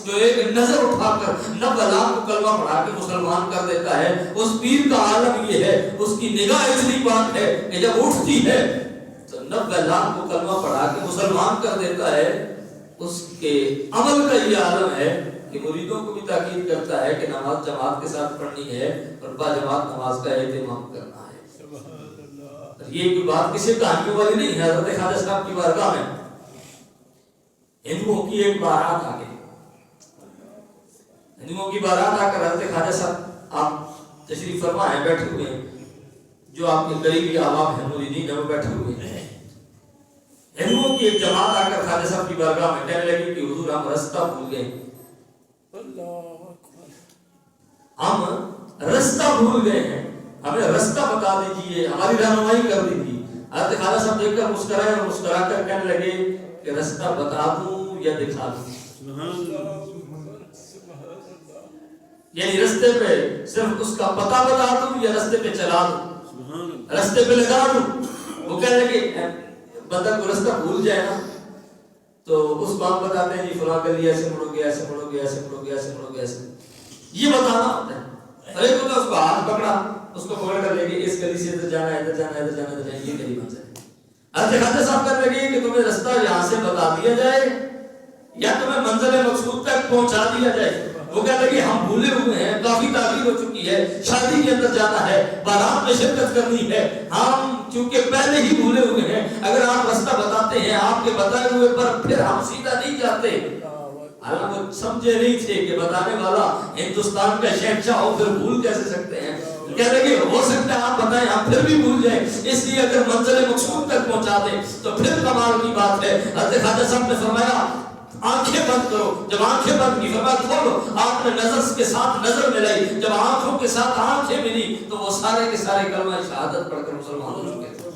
جو ایک نظر اٹھا کر 90 لاکھ کو کلمہ پڑھا کے مسلمان کر دیتا ہے، اس پیر کا عالم یہ ہے، اس کی نگاہ اتنی بات ہے کہ جب اٹھتی ہے تو 90 لاکھ کو کلمہ پڑھا کے مسلمان کر دیتا ہے۔ اس کے عمل کا یہ عالم ہے کہ مریدوں کو بھی تاکید کرتا ہے کہ نماز جماعت کے ساتھ پڑھنی ہے اور با جماعت نماز کا اہتمام کرنا ہے۔ یہ کوئی بات کسی کہانیوں والی نہیں ہے۔ حضرت خواجہ صاحب کی بارگاہ میں ہندوؤں کی ایک بارات آ گئی، ہندوؤں کی بارات آ کر حضرت خواجہ صاحب آپ تشریف فرما ہیں، بیٹھے ہوئے ہیں، جو آپ کے قریبی عوام ہیں مریدین ہیں وہ بیٹھے ہوئے ہیں۔ ہندوؤں کی ایک جماعت آ کر خواجہ صاحب کی بارگاہ میں کہنے لگی کہ حضور ہم رستہ بھول گئے، ہم رستہ بھول گئے ہیں، ہمیں رستہ بتا دیجئے، ہماری رہنمائی کر دیجئے۔ حضرت خواجہ صاحب دیکھ کر مسکرائے اور مسکرا کر کہنے لگے کہ رستہ بتا دوں یا دکھا دوں؟ یعنی رستے پہ صرف اس کا پتہ بتا دوں یا رستے پہ چلا دوں، رستے پہ لگا دوں؟ وہ کہنے لگے بندہ کو رستہ بھول جائے نا تو اس کو ہم بتاتے ہیں جی فلاں گلی ایسے مڑو گے، ایسے مڑو گے، ایسے مڑو گے، ایسے مڑو گے، ایسے یہ بتانا ہوتا ہے۔ ارے تو اس کو ہاتھ پکڑا، اس کو پکڑ کر لے کے اس گلی سے ادھر جانا ہے، ادھر جانا ہے، ادھر جانا ہے، یہ گلی منزل ہے۔ حضرت خواجہ صاحب کہنے لگے کہ تمہیں رستہ یہاں سے بتا دیا جائے یا تمہیں منزل مقصود تک پہنچا دیا جائے؟ وہ کہنے لگے ہم بھولے ہوئے ہیں، کافی تاخیر ہو چکی ہے، شادی کے اندر جانا ہے، بارات میں شرکت کرنی ہے، ہم چونکہ پہلے ہی بھولے ہوئے ہیں، اگر آپ رستہ بتاتے ہیں آپ کے بتائے ہوئے پر پھر ہم سیدھا نہیں جاتے۔ حالانکہ وہ سمجھے نہیں تھے کہ بتانے والا ہندوستان کا شہنشاہ ہو، پھر بھول کیسے سکتے ہیں؟ کہنے لگے ہو سکتا ہے آپ بتائیں ہم پھر بھی بھول جائیں، اس لیے اگر منزل مقصود تک پہنچا دیں تو پھر کمال کی بات ہے۔ حضرت خواجہ صاحب نے فرمایا آنکھیں بند کرو، جب آنکھیں بند کی فرمایا کھولو، آپ نے نظر کے ساتھ نظر ملائی، جب آنکھوں کے ساتھ آنکھیں ملی تو وہ سارے کے سارے کلمہ شہادت پڑھ کر مسلمان ہو چکے تھے۔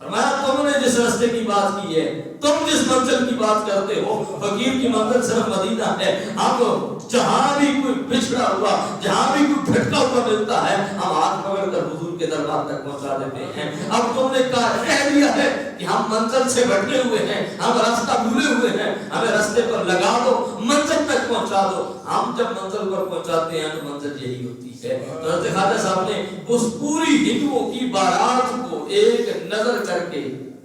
فرمایا تم نے جس رستے کی بات کی ہے، تم جس منزل کی بات کرتے ہو، فقیر کی منزل صرف مدینہ ہے، اب جہاں بھی کوئی بچھڑا ہوا، جہاں بھی کوئی بھٹکا ہوا ملتا ہے، ہم ہاتھ پکڑ کر حضور کے دربار تک پہنچا دیتے ہیں۔ اب تم نے کہہ دیا ہے کہ ہم منزل سے بھٹکے ہوئے ہیں، ہم راستہ بھولے ہوئے ہیں، ہمیں راستے پر لگا دو، منزل تک پہنچا دو۔ ہم جب منزل پر پہنچاتے ہیں تو منزل یہی ہوتی ہے۔ تو حضرت خواجہ صاحب نے اس پوری ہندوؤں کی بارات کو ایک نظر کر کے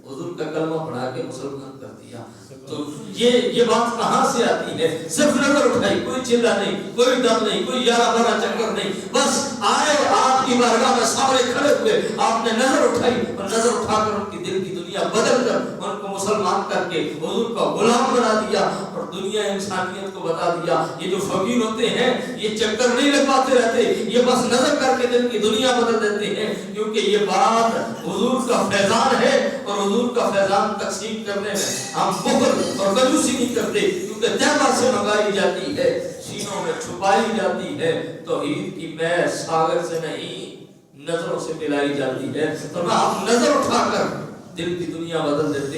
حضور کا کلمہ پڑھا کے مسلمان کر دیا۔ تو یہ بات کہاں سے آتی ہے؟ صرف نظر اٹھائی، کوئی چلا نہیں، کوئی دم نہیں، کوئی یارہ بارہ چکر نہیں، بس آئے آپ کی بارگاہ میں سامنے کھڑے ہوئے، آپ نے نظر اٹھائی اور نظر اٹھا کر ان کی دل کی دنیا بدل کر ان کو مسلمان کر کے حضور کا غلام بنا دیا اور دنیا انسانیت کو بتا دیا یہ جو فقیر ہوتے ہیں یہ چکر نہیں لگواتے رہتے، یہ بس نظر کر کے دل کی دنیا بدل دیتے ہیں، کیونکہ یہ بات حضور کا فیضان ہے اور حضور کا فیضان تقسیم کرنے میں ہم بخل اور کنجوسی نہیں کرتے، کیونکہ تہمہ سے منگائی جاتی ہے، سینوں میں چھپائی جاتی ہے، توحید کی میں ساغر سے نہیں نظروں سے ملائی جاتی ہے۔ تو ہم نظر اٹھا کر دل کی دنیا بدل دیتے